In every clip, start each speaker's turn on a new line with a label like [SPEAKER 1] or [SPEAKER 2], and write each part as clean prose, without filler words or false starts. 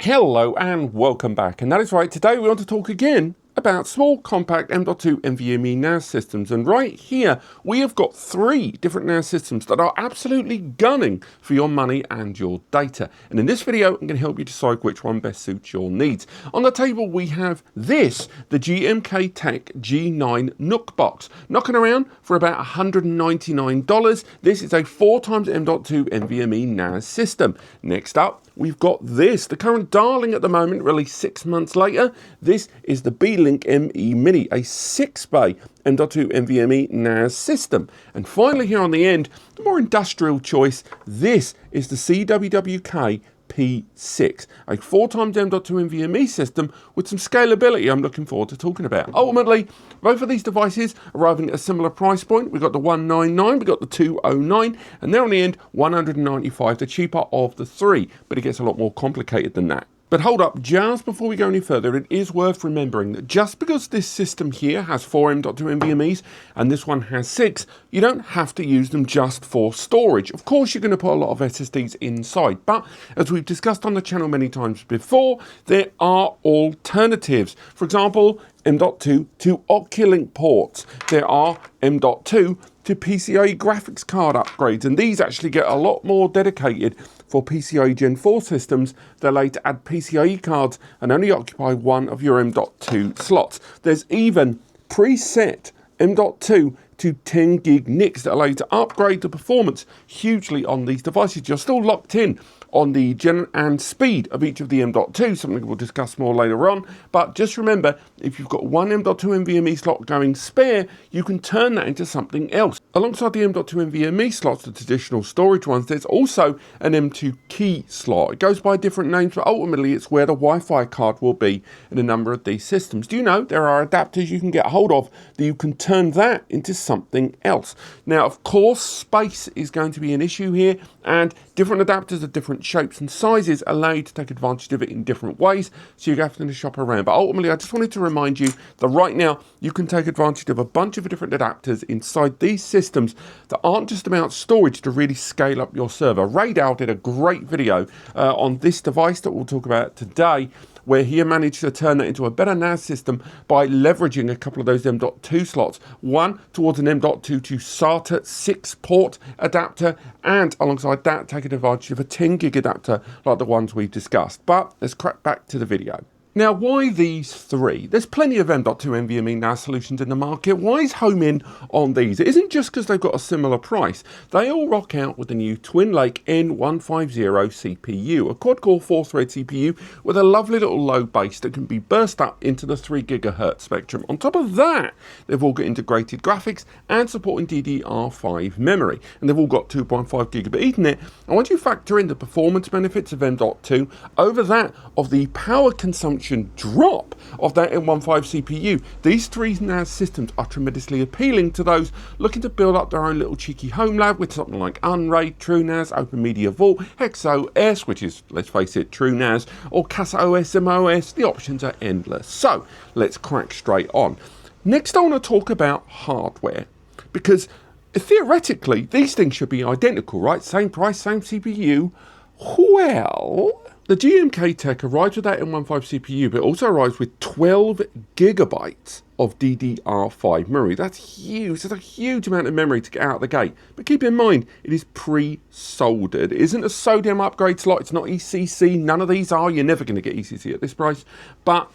[SPEAKER 1] Hello and welcome back, and that is right, today we want to talk again about small compact M.2 NVMe NAS systems, and right here we have got three different NAS systems that are absolutely gunning for your money and your data, and in this video I'm going to help you decide which one best suits your needs. On the table we have this, the GMKtec G9 Nook box, knocking around for about $199. This is a 4x M.2 NVMe NAS system. Next up we've got this, the current darling at the moment, released 6 months later. This is the Beelink ME Mini, a 6-bay M.2 NVMe NAS system. And finally here on the end, the more industrial choice, this is the CWWK P6, a 4x M.2 NVMe system with some scalability I'm looking forward to talking about. Ultimately, both of these devices arriving at a similar price point. We've got the 199, we've got the 209, and they're on the end 195, the cheaper of the three, but it gets a lot more complicated than that. But hold up, just before we go any further, it is worth remembering that just because this system here has 4 M.2 NVMe's and this one has 6, you don't have to use them just for storage. Of course, you're going to put a lot of SSDs inside, but as we've discussed on the channel many times before, there are alternatives. For example, M.2 to Oculink ports. There are M.2 to PCIe graphics card upgrades, and these actually get a lot more dedicated for PCIe Gen 4 systems that allow you to add PCIe cards and only occupy one of your M.2 slots. There's even preset M.2 to 10 gig NICs that allow you to upgrade the performance hugely on these devices. You're still locked in on the gen and speed of each of the M.2, something we'll discuss more later on, but just remember, if you've got one M.2 NVMe slot going spare, you can turn that into something else. Alongside the M.2 NVMe slots, the traditional storage ones, there's also an M.2 key slot. It goes by different names, but ultimately it's where the Wi-Fi card will be in a number of these systems. Do you know there are adapters you can get hold of that you can turn that into something else? Now, of course, space is going to be an issue here, and different adapters of different shapes and sizes allow you to take advantage of it in different ways, so you're having to shop around. But ultimately, I just wanted to remind you that right now you can take advantage of a bunch of different adapters inside these systems that aren't just about storage to really scale up your server. Radal did a great video on this device that we'll talk about today, where he managed to turn it into a better NAS system by leveraging a couple of those M.2 slots, one towards an M.2 to SATA 6-port adapter, and alongside that taking advantage of a 10 gig adapter like the ones we've discussed. But let's crack back to the video. Now, why these three? There's plenty of M.2 NVMe NAS solutions in the market. Why is home in on these? It isn't just because they've got a similar price. They all rock out with the new Twin Lake N150 CPU, a quad-core 4-thread CPU with a lovely little low base that can be burst up into the 3 GHz spectrum. On top of that, they've all got integrated graphics and supporting DDR5 memory, and they've all got 2.5 gigabit Ethernet. And once you factor in the performance benefits of M.2 over that of the power consumption drop of that M15 CPU, these three NAS systems are tremendously appealing to those looking to build up their own little cheeky home lab with something like Unraid, TrueNAS, Open Media Vault, HexOS, which is, let's face it, TrueNAS, or CasaOS MOS. The options are endless. So let's crack straight on. Next, I want to talk about hardware, because theoretically these things should be identical, right? Same price, same CPU. Well, the GMKtec arrives with that M15 CPU, but also arrives with 12 gigabytes of DDR5 memory. That's huge. That's a huge amount of memory to get out of the gate. But keep in mind, it is pre-soldered. It isn't a sodium upgrade slot. It's not ECC. None of these are. You're never going to get ECC at this price. But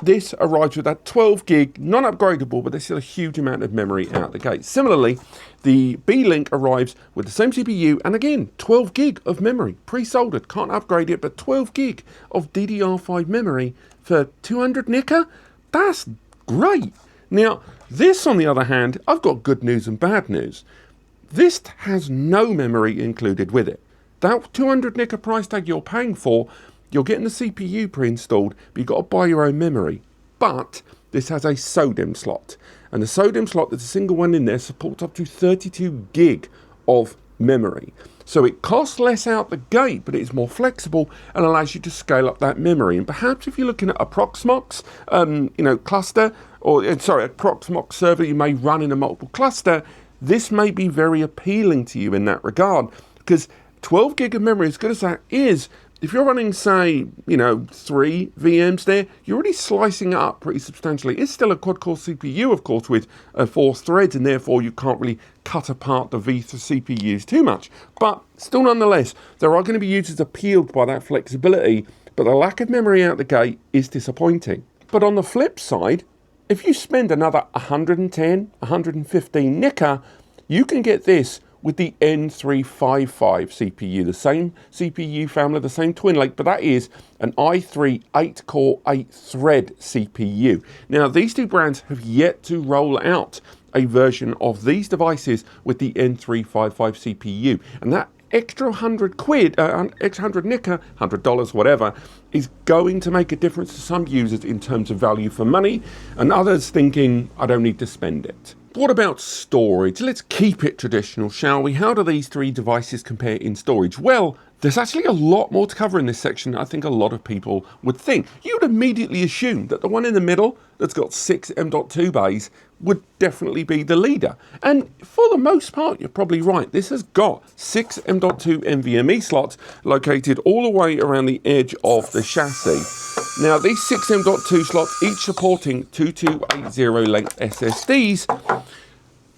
[SPEAKER 1] this arrives with that 12 gig, non-upgradable, but there's still a huge amount of memory out the gate. Similarly, the Beelink arrives with the same CPU, and again, 12 gig of memory, pre-soldered, can't upgrade it, but 12 gig of DDR5 memory for 200 nickel. That's great. Now, this, on the other hand, I've got good news and bad news. This has no memory included with it. That 200 nickel price tag you're paying for, you're getting the CPU pre-installed, but you've got to buy your own memory. But this has a SODIMM slot, and the SODIMM slot, there's a single one in there, supports up to 32 gig of memory. So it costs less out the gate, but it is more flexible and allows you to scale up that memory. And perhaps if you're looking at a Proxmox, cluster, or a Proxmox server you may run in a multiple cluster, this may be very appealing to you in that regard, because 12 gig of memory, as good as that is, if you're running, say, 3 VMs there, you're already slicing it up pretty substantially. It's still a quad-core CPU, of course, with 4 threads, and therefore you can't really cut apart the CPUs too much. But still, nonetheless, there are going to be users appealed by that flexibility, but the lack of memory out the gate is disappointing. But on the flip side, if you spend another 110, 115 Nika, you can get this with the N355 CPU, the same CPU family, the same Twin Lake, but that is an i3 8-core, 8-thread CPU. Now, these two brands have yet to roll out a version of these devices with the N355 CPU, and that extra £100, extra 100 Nika, $100, whatever, is going to make a difference to some users in terms of value for money, and others thinking, I don't need to spend it. What about storage? Let's keep it traditional, shall we? How do these three devices compare in storage? Well, there's actually a lot more to cover in this section than I think a lot of people would think. You would immediately assume that the one in the middle that's got 6 M.2 bays would definitely be the leader. And for the most part, you're probably right. This has got 6 M.2 NVMe slots located all the way around the edge of the chassis. Now, these 6 M.2 slots, each supporting 2280 length SSDs,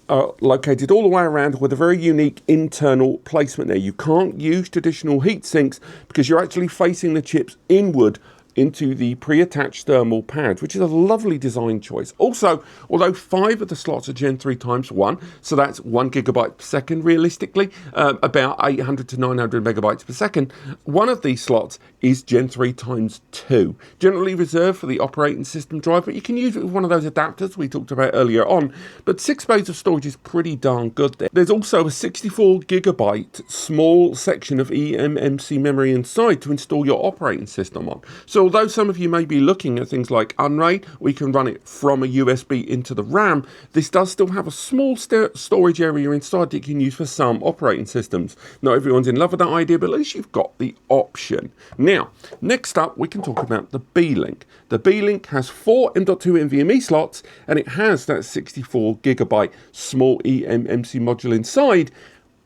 [SPEAKER 1] are located all the way around with a very unique internal placement there. You can't use traditional heat sinks because you're actually facing the chips inward into the pre-attached thermal pads, which is a lovely design choice. Also, although 5 of the slots are Gen 3 times 1, so that's 1 gigabyte per second realistically, about 800 to 900 megabytes per second, one of these slots is Gen 3 times 2, generally reserved for the operating system drive, but you can use it with one of those adapters we talked about earlier on. But 6 bays of storage is pretty darn good there. There's also a 64 gigabyte small section of eMMC memory inside to install your operating system on. So although some of you may be looking at things like Unraid, we can run it from a USB into the RAM, this does still have a small storage area inside that you can use for some operating systems. Not everyone's in love with that idea, but at least you've got the option. Now, next up, we can talk about the Beelink. The Beelink has 4 M.2 NVMe slots, and it has that 64 gigabyte small eMMC module inside,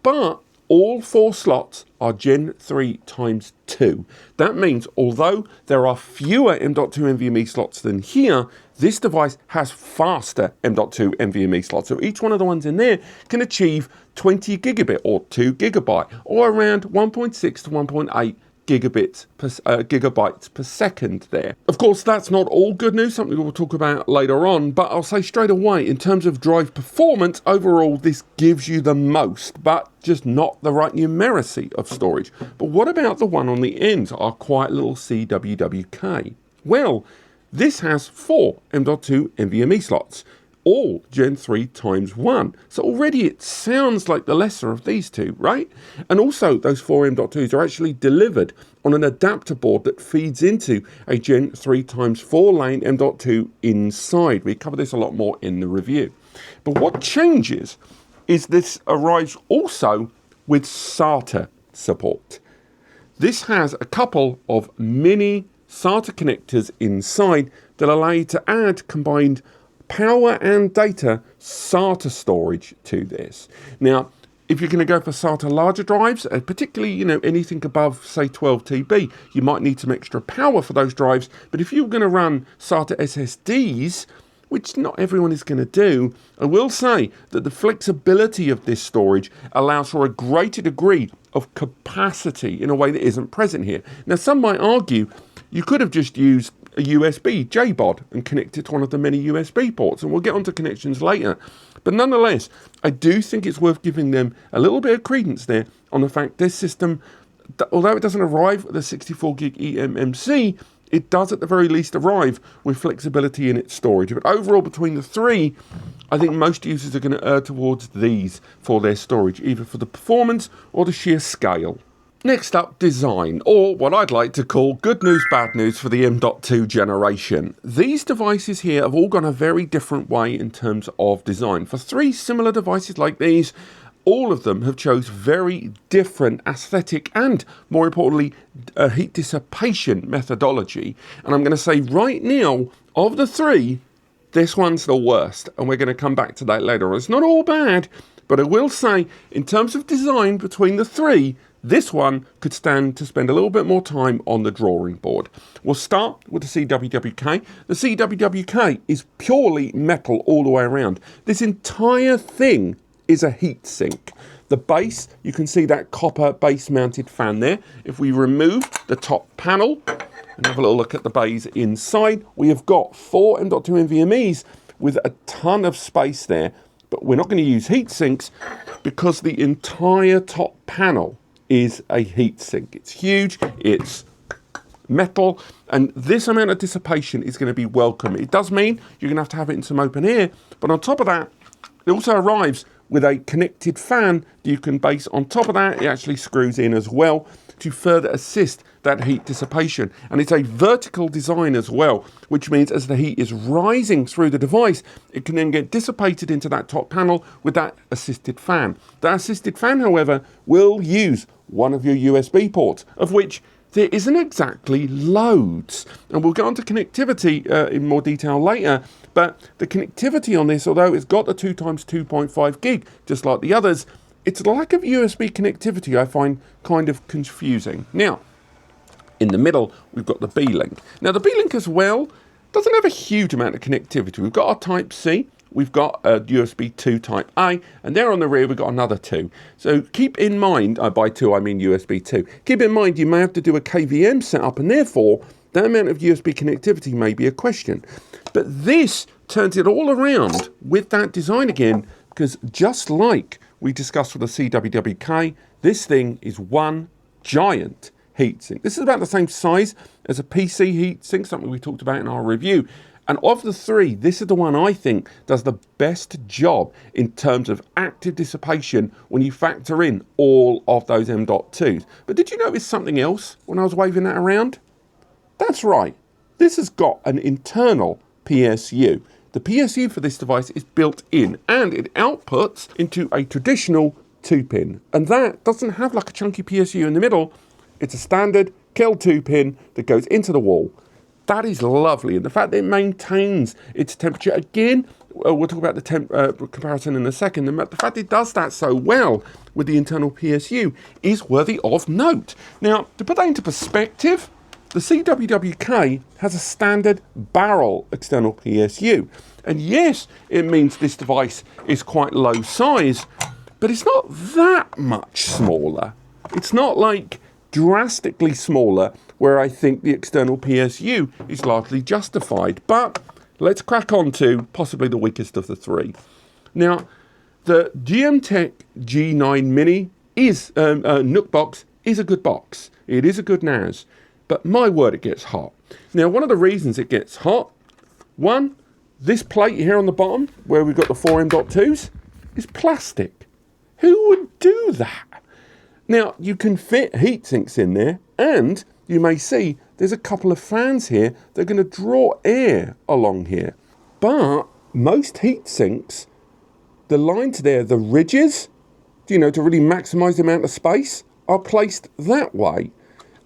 [SPEAKER 1] but all 4 slots are Gen 3 times 2. That means although there are fewer M.2 NVMe slots than here, this device has faster M.2 NVMe slots. So each one of the ones in there can achieve 20 gigabit or 2 gigabyte or around 1.6 to 1.8 gigabytes per second there. Of course, that's not all good news, something we'll talk about later on, but I'll say straight away, in terms of drive performance, overall this gives you the most, but just not the right numeracy of storage. But what about the one on the end, our quiet little CWWK? Well, this has 4 M.2 NVMe slots, all Gen 3 times 1. So already it sounds like the lesser of these two, right? And also those 4 M.2s are actually delivered on an adapter board that feeds into a Gen 3 times 4 lane M.2 inside. We cover this a lot more in the review. But what changes is this arrives also with SATA support. This has a couple of mini SATA connectors inside that allow you to add combined power and data SATA storage to this. Now, if you're going to go for SATA larger drives, particularly, anything above, say, 12 TB, you might need some extra power for those drives. But if you're going to run SATA SSDs, which not everyone is going to do, I will say that the flexibility of this storage allows for a greater degree of capacity in a way that isn't present here. Now, some might argue you could have just used a USB JBOD and connect it to one of the many USB ports, and we'll get onto connections later. But nonetheless, I do think it's worth giving them a little bit of credence there on the fact this system, although it doesn't arrive with a 64 gig eMMC, it does at the very least arrive with flexibility in its storage. But overall, between the three, I think most users are going to err towards these for their storage, either for the performance or the sheer scale. Next up, design, or what I'd like to call good news, bad news for the M.2 generation. These devices here have all gone a very different way in terms of design. For 3 similar devices like these, all of them have chose very different aesthetic and, more importantly, heat dissipation methodology. And I'm going to say right now, of the 3, this one's the worst, and we're going to come back to that later. It's not all bad, but I will say, in terms of design between the 3, This one could stand to spend a little bit more time on the drawing board. We'll start with the CWWK. The CWWK is purely metal all the way around. This entire thing is a heatsink. The base, you can see that copper base mounted fan there. If we remove the top panel and have a little look at the bays inside, we have got 4 M.2 NVMe's with a ton of space there, but we're not going to use heat sinks because the entire top panel is a heat sink. It's huge, it's metal, and this amount of dissipation is going to be welcome. It does mean you're going to have it in some open air, but on top of that, it also arrives with a connected fan that you can base on top of that. It actually screws in as well to further assist that heat dissipation. And it's a vertical design as well, which means as the heat is rising through the device, it can then get dissipated into that top panel with that assisted fan. That assisted fan, however, will use one of your USB ports, of which there isn't exactly loads. And we'll go on to connectivity in more detail later, but the connectivity on this, although it's got the 2x 2.5 gig, just like the others, its lack of USB connectivity I find kind of confusing. Now, in the middle, we've got the Beelink. Now, the Beelink as well doesn't have a huge amount of connectivity. We've got our Type-C, we've got a USB 2 Type-A, and there on the rear we've got another 2. So keep in mind, by 2 I mean USB 2. Keep in mind you may have to do a KVM setup, and therefore that amount of USB connectivity may be a question. But this turns it all around with that design again, because just like we discussed with the CWWK, this thing is one giant heatsink. This is about the same size as a PC heatsink, something we talked about in our review. And of the three, this is the one I think does the best job in terms of active dissipation when you factor in all of those M.2s. But did you notice something else when I was waving that around? That's right. This has got an internal PSU. The PSU for this device is built in and it outputs into a traditional 2-pin. And that doesn't have like a chunky PSU in the middle. It's a standard Kel 2-pin that goes into the wall. That is lovely, and the fact that it maintains its temperature, again, we'll talk about the comparison in a second, the fact that it does that so well with the internal PSU is worthy of note. Now, to put that into perspective, the CWWK has a standard barrel external PSU, and yes, it means this device is quite low size, but it's not that much smaller. It's not like drastically smaller, where I think the external PSU is largely justified. But let's crack on to possibly the weakest of the three. Now, the GMKtec G9 Mini is Nook box is a good box. It is a good NAS, but my word, it gets hot. Now, one of the reasons it gets hot, one, this plate here on the bottom, where we've got the 4 M.2s, is plastic. Who would do that? Now, you can fit heat sinks in there, and you may see there's a couple of fans here that are going to draw air along here. But most heat sinks, the lines there, the ridges, to really maximise the amount of space, are placed that way.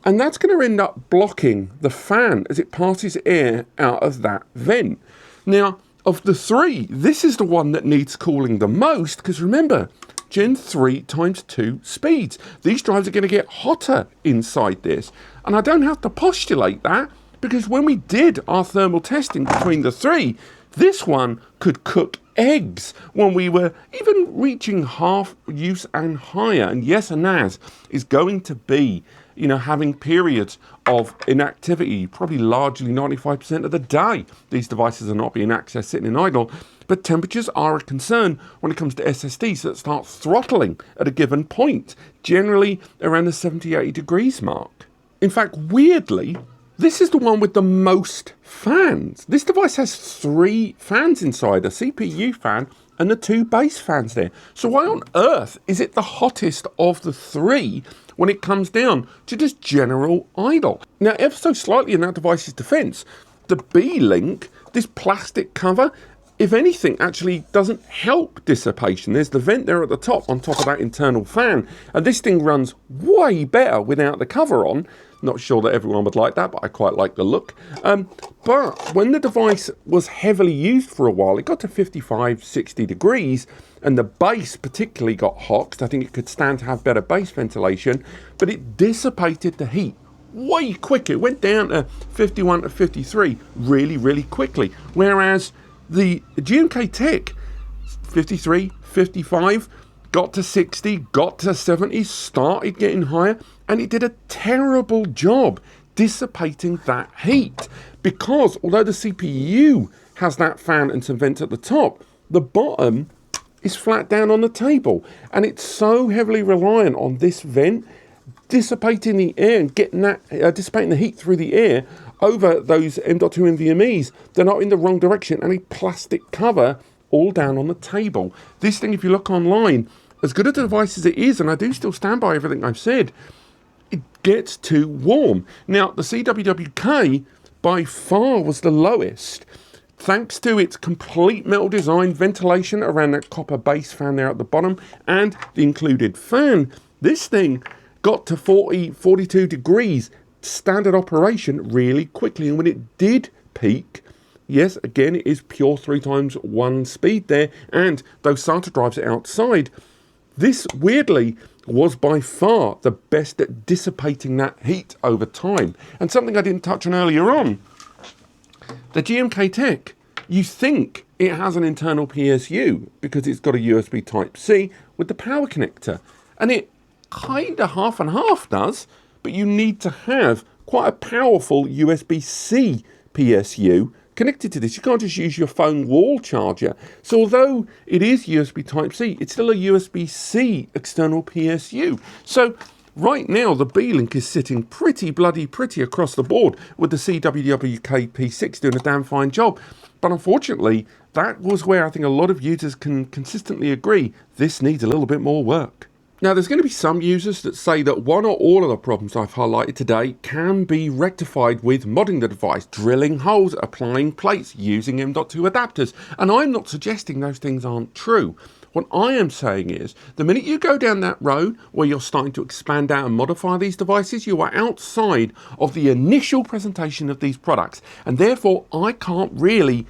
[SPEAKER 1] And that's going to end up blocking the fan as it passes air out of that vent. Now, of the three, this is the one that needs cooling the most, because remember, Gen 3 times 2 speeds. These drives are going to get hotter inside this. And I don't have to postulate that, because when we did our thermal testing between the three, this one could cook eggs when we were even reaching half use and higher. And yes, a NAS is going to be, having periods of inactivity, probably largely 95% of the day. These devices are not being accessed sitting in idle. But temperatures are a concern when it comes to SSDs that start throttling at a given point, generally around the 70-80 degrees mark. In fact, weirdly, this is the one with the most fans. This device has 3 fans inside, a CPU fan and the 2 base fans there. So why on earth is it the hottest of the 3 when it comes down to just general idle? Now, ever so slightly in that device's defense, the Beelink, this plastic cover, if anything, actually doesn't help dissipation. There's the vent there at the top on top of that internal fan, and this thing runs way better without the cover on. Not sure that everyone would like that, but I quite like the look. But when the device was heavily used for a while, it got to 55, 60 degrees, and the base particularly got hot, because I think it could stand to have better base ventilation, but it dissipated the heat way quicker. It went down to 51 to 53 really, really quickly. Whereas the GMKtec 53, 55, got to 60, got to 70, started getting higher, and it did a terrible job dissipating that heat. Because although the CPU has that fan and some vents at the top, the bottom is flat down on the table. And it's so heavily reliant on this vent dissipating the air and getting that, dissipating the heat through the air over those M.2 NVMe's. They're not in the wrong direction, and a plastic cover all down on the table. This thing, if you look online, as good a device as it is, and I do still stand by everything I've said, it gets too warm. Now, the CWWK by far was the lowest. Thanks to its complete metal design, ventilation around that copper base fan there at the bottom, and the included fan, this thing got to 40, 42 degrees standard operation really quickly. And when it did peak, yes, again, it is pure 3x1 speed there, and those SATA drives are outside. This, weirdly, was by far the best at dissipating that heat over time. And something I didn't touch on earlier on, the GMKtec, you think it has an internal PSU because it's got a USB Type-C with the power connector. And it kind of half and half does, but you need to have quite a powerful USB-C PSU connected to this. You can't just use your phone wall charger. So although it is USB Type-C, it's still a USB-C external PSU. So right now the Beelink is sitting pretty across the board, with the CWWK P6 doing a damn fine job. But unfortunately, that was where I think a lot of users can consistently agree this needs a little bit more work. Now, there's going to be some users that say that one or all of the problems I've highlighted today can be rectified with modding the device, drilling holes, applying plates, using M.2 adapters. And I'm not suggesting those things aren't true. What I am saying is, the minute you go down that road where you're starting to expand out and modify these devices, you are outside of the initial presentation of these products. And therefore, I can't really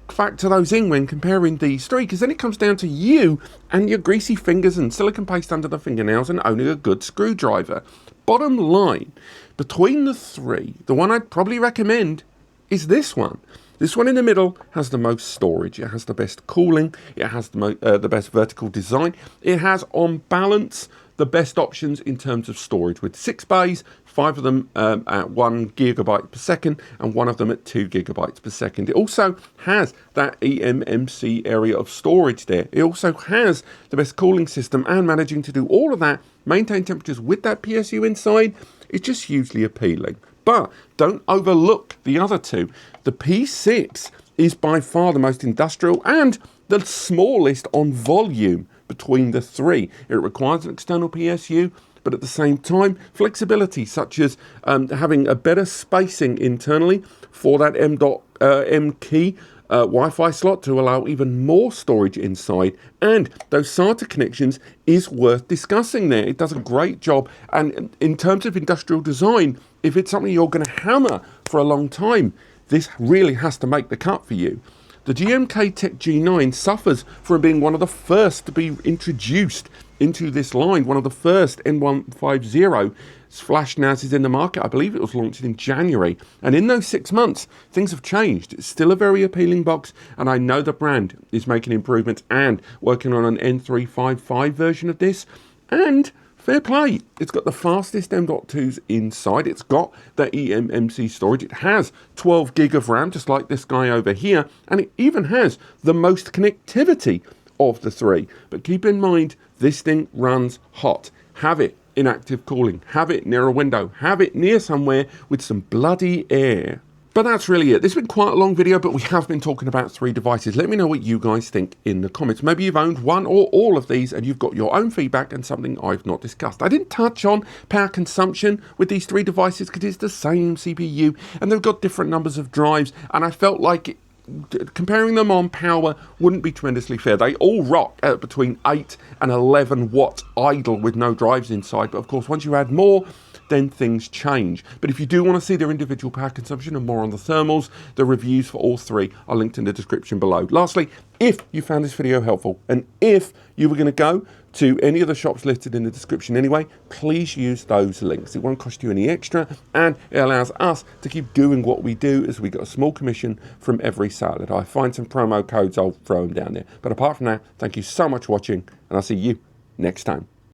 [SPEAKER 1] factor those in when comparing these three, because then it comes down to you and your greasy fingers and silicone paste under the fingernails and owning a good screwdriver. Bottom line, between the three, the one I'd probably recommend is this one. This one in the middle has the most storage. It has the best cooling. It has the best vertical design. It has, on balance, the best options in terms of storage, with 6 bays, 5 of them at 1 gigabyte per second, and 1 of them at 2 gigabytes per second. It also has that eMMC area of storage there. It also has the best cooling system, and managing to do all of that, maintain temperatures with that PSU inside, is just hugely appealing. But don't overlook the other two. The P6 is by far the most industrial and the smallest on volume between the three. It requires an external PSU, but at the same time, flexibility, such as having a better spacing internally for that M key Wi-Fi slot to allow even more storage inside, and those SATA connections is worth discussing there. It does a great job, and in terms of industrial design, if it's something you're going to hammer for a long time, this really has to make the cut for you. The GMKtec G9 suffers from being one of the first to be introduced into this line, one of the first N150 flash NASs in the market. I believe it was launched in January, and in those 6 months things have changed. It's still a very appealing box, and I know the brand is making improvements and working on an N355 version of this, and fair play, it's got the fastest M.2s inside. It's got the eMMC storage. It has 12 gig of RAM, just like this guy over here, and it even has the most connectivity of the three. But keep in mind, this thing runs hot. Have it in active cooling. Have it near a window. Have it near somewhere with some bloody air. But that's really it. This has been quite a long video, but we have been talking about 3 devices. Let me know what you guys think in the comments. Maybe you've owned one or all of these and you've got your own feedback and something I've not discussed. I didn't touch on power consumption with these 3 devices because it's the same CPU and they've got different numbers of drives, and I felt like comparing them on power wouldn't be tremendously fair. They all rock at between 8 and 11 watt idle with no drives inside, but of course once you add more, then things change. But if you do want to see their individual power consumption and more on the thermals, the reviews for all three are linked in the description below. Lastly, if you found this video helpful, and if you were going to go to any of the shops listed in the description anyway, please use those links. It won't cost you any extra, and it allows us to keep doing what we do, as we got a small commission from every sale. If I find some promo codes, I'll throw them down there. But apart from that, thank you so much for watching, and I'll see you next time.